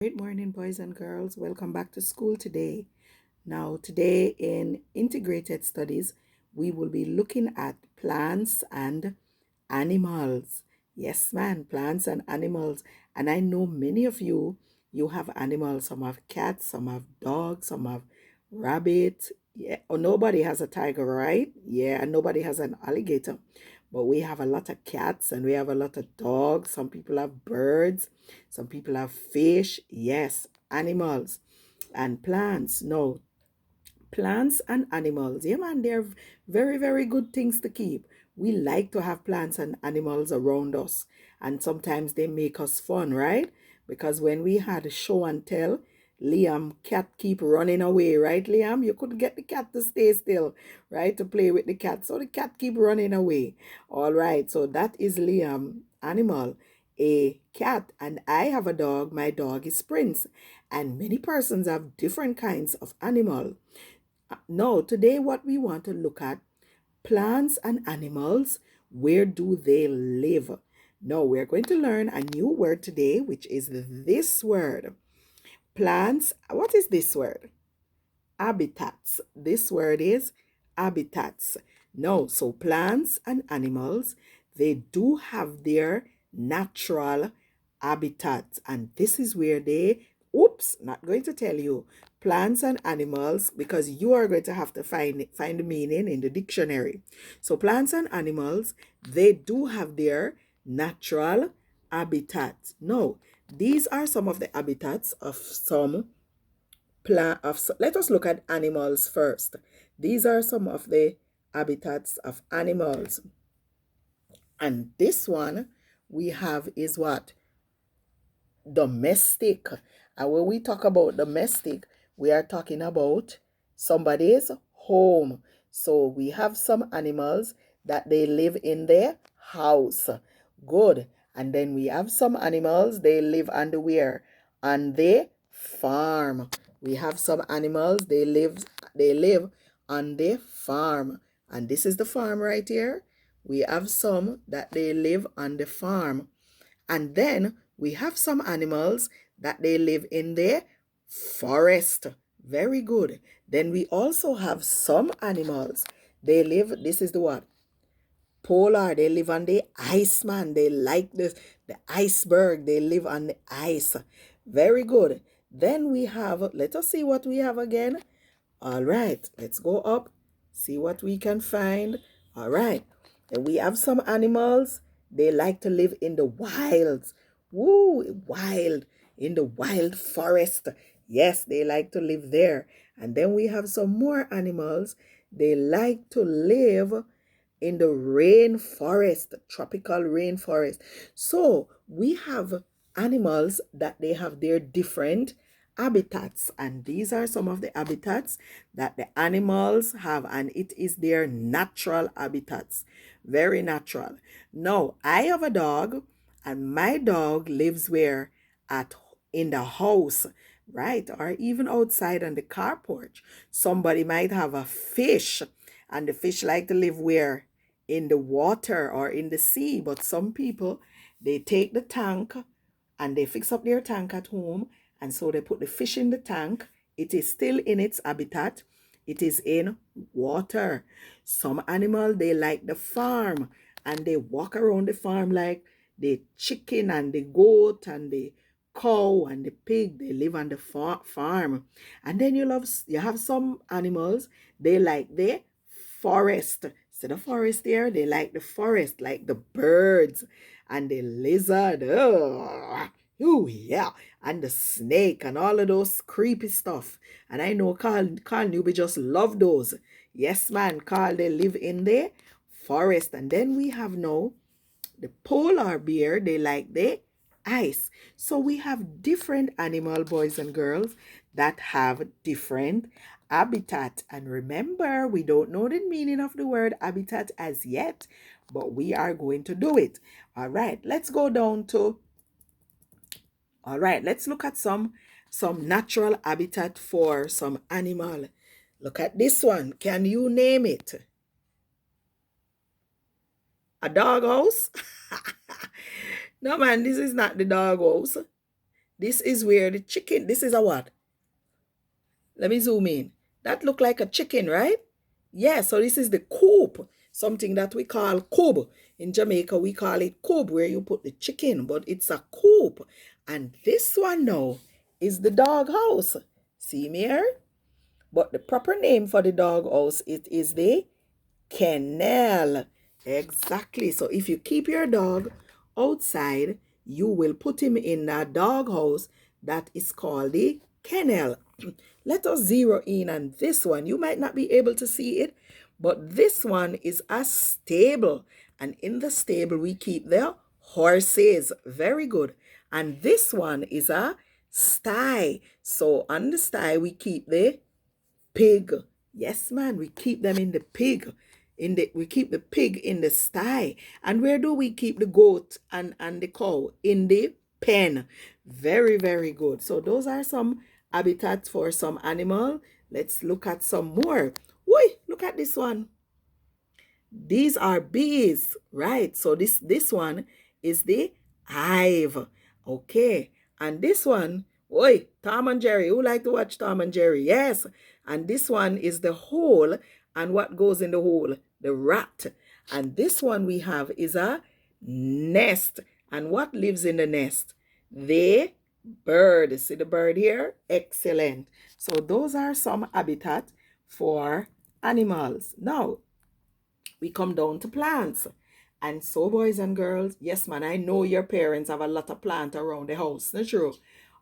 Great morning, boys and girls. Welcome back to school today. Now, today in integrated studies, we will be looking at plants and animals. Yes, man, plants and animals. And I know many of you have animals. Some have cats, some have dogs, some have rabbit. Yeah, or nobody has a tiger, right? Yeah, and nobody has an alligator. But we have a lot of cats and we have a lot of dogs. Some people have birds, some people have fish. Yes, animals and plants. No, plants and animals. Yeah, man, they're very, very good things to keep. We like to have plants and animals around us, and sometimes they make us fun, right? Because when we had a show and tell, Liam cat keep running away, right, Liam? You couldn't get the cat to stay still, right, to play with the cat, so the cat keep running away. All right, so that is Liam animal, a cat, and I have a dog. My dog is Prince, and many persons have different kinds of animal. No, today what we want to look at, plants and animals, where do they live? No, we're going to learn a new word today, which is this word. Plants, what is this word? Habitats. This word is habitats. No, so plants and animals, they do have their natural habitats, and this is where they, oops, not going to tell you, plants and animals, because you are going to have to find the meaning in the dictionary. So plants and animals, they do have their natural habitats. No, these are some of the habitats of some let us look at animals first. These are some of the habitats of animals. And this one we have is what? Domestic. And when we talk about domestic, we are talking about somebody's home. So we have some animals that they live in their house. Good. And then we have some animals they live on the where? On the farm. We have some animals they live on the farm. And this is the farm right here. We have some that they live on the farm. And then we have some animals that they live in the forest. Very good. Then we also have some animals. They live, this is the what? Polar. They live on the ice, man. They like the iceberg. They live on the ice. Very good. Then we have, let us see what we have again. All right, let's go up, see what we can find. All right, and we have some animals. They like to live in the wilds. Woo, wild, in the wild forest. Yes, they like to live there. And then we have some more animals. They like to live in the rainforest, tropical rainforest. So we have animals that they have their different habitats, and these are some of the habitats that the animals have, and it is their natural habitats. Very natural. Now, I have a dog, and my dog lives where? At in the house, right? Or even outside on the car porch. Somebody might have a fish, and the fish like to live where? In the water or in the sea. But some people, they take the tank and they fix up their tank at home, and so they put the fish in the tank. It is still in its habitat. It is in water. Some animal, they like the farm, and they walk around the farm like the chicken and the goat and the cow and the pig. They live on the farm. And then you have some animals, they like the forest. So the forest there, they like the forest, like the birds and the lizard. Oh, yeah. And the snake and all of those creepy stuff. And I know Carl Newby just love those. Yes, man. Carl, they live in the forest. And then we have now the polar bear. They like the ice. So we have different animal, boys and girls, that have different habitat. And remember, we don't know the meaning of the word habitat as yet, but we are going to do it. All right, let's go down to, all right, let's look at some natural habitat for some animal. Look at this one. Can you name it? A doghouse? No, man, this is not the doghouse. This is where the chicken, this is a what? Let me zoom in. That look like a chicken, right? Yeah, so this is the coop, something that we call coop. In Jamaica, we call it coop, where you put the chicken, but it's a coop. And this one now is the dog house. See me here? But the proper name for the dog house, it is the kennel. Exactly. So if you keep your dog outside, you will put him in a dog house that is called the kennel. Let us zero in on this one. You might not be able to see it, but this one is a stable. And in the stable, we keep the horses. Very good. And this one is a sty. So on the sty, we keep the pig. Yes, man, we keep them in the pig. We keep the pig in the sty. And where do we keep the goat and the cow? In the pen. Very, very good. So those are some habitats for some animal. Let's look at some more. Whoi, look at this one. These are bees, right? So this one is the hive. Okay. And this one, oi, Tom and Jerry. Who like to watch Tom and Jerry? Yes. And this one is the hole. And what goes in the hole? The rat. And this one we have is a nest. And what lives in the nest? The bird. See the bird here? Excellent. So those are some habitat for animals. Now, we come down to plants. And so, boys and girls, yes, man, I know your parents have a lot of plants around the house. Not true?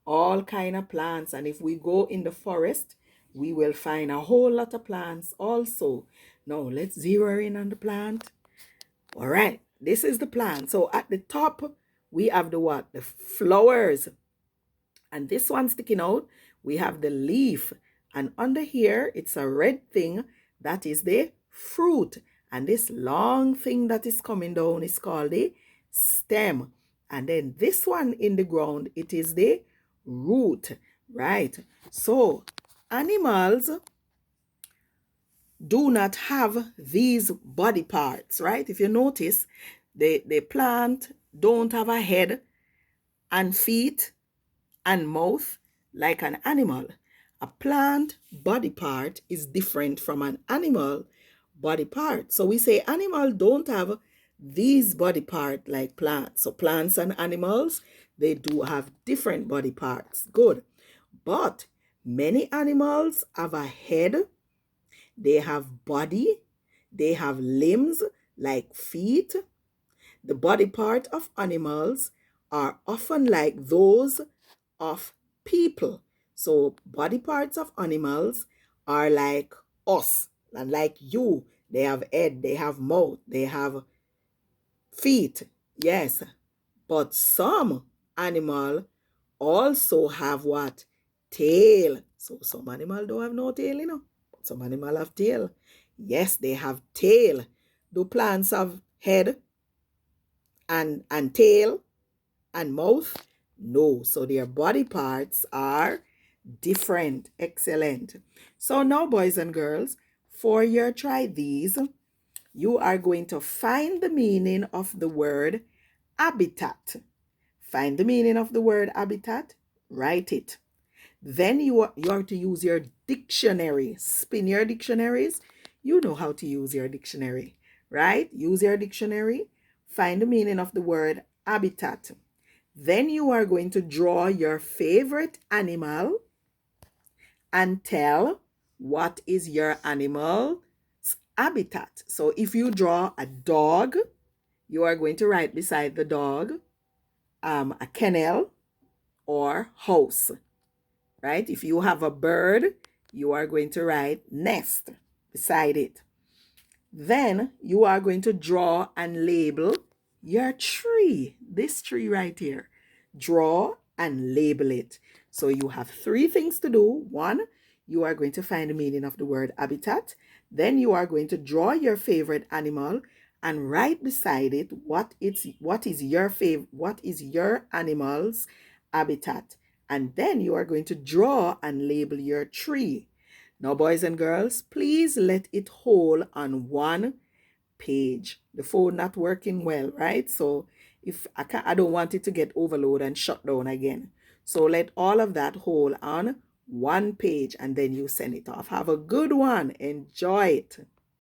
All kind of plants. And if we go in the forest, we will find a whole lot of plants also. Now, let's zero in on the plant. All right, this is the plant. So at the top, we have the what? The flowers. And this one sticking out, we have the leaf. And under here, it's a red thing. That is the fruit. And this long thing that is coming down is called the stem. And then this one in the ground, it is the root, right? So animals do not have these body parts, right? If you notice, the plant don't have a head and feet and mouth like an animal. A plant body part is different from an animal body part. So we say animals don't have these body parts like plants. So plants and animals, they do have different body parts. Good. But many animals have a head, they have body, they have limbs like feet. The body part of animals are often like those of people. So body parts of animals are like us and like you. They have head, they have mouth, they have feet. Yes. But some animal also have what? Tail. So some animal don't have no tail, you know. But some animal have tail. Yes, they have tail. Do plants have head and tail and mouth? No. So their body parts are different. Excellent. So now, boys and girls, for your try these, you are going to find the meaning of the word habitat. Find the meaning of the word habitat, write it. Then you are to use your dictionary. Spin your dictionaries. You know how to use your dictionary, right? Use your dictionary. Find the meaning of the word habitat. Then you are going to draw your favorite animal and tell what is your animal's habitat. So if you draw a dog, you are going to write beside the dog a kennel or house, right? If you have a bird, you are going to write nest beside it. Then you are going to draw and label your tree, this tree right here. Draw and label it. So you have three things to do. One, you are going to find the meaning of the word habitat. Then you are going to draw your favorite animal and write beside it what is your animal's habitat. And then you are going to draw and label your tree. Now, boys and girls, please let it hold on one page. The phone not working well, right? So if I don't want it to get overloaded and shut down again. So let all of that hold on one page and then you send it off. Have a good one. Enjoy it.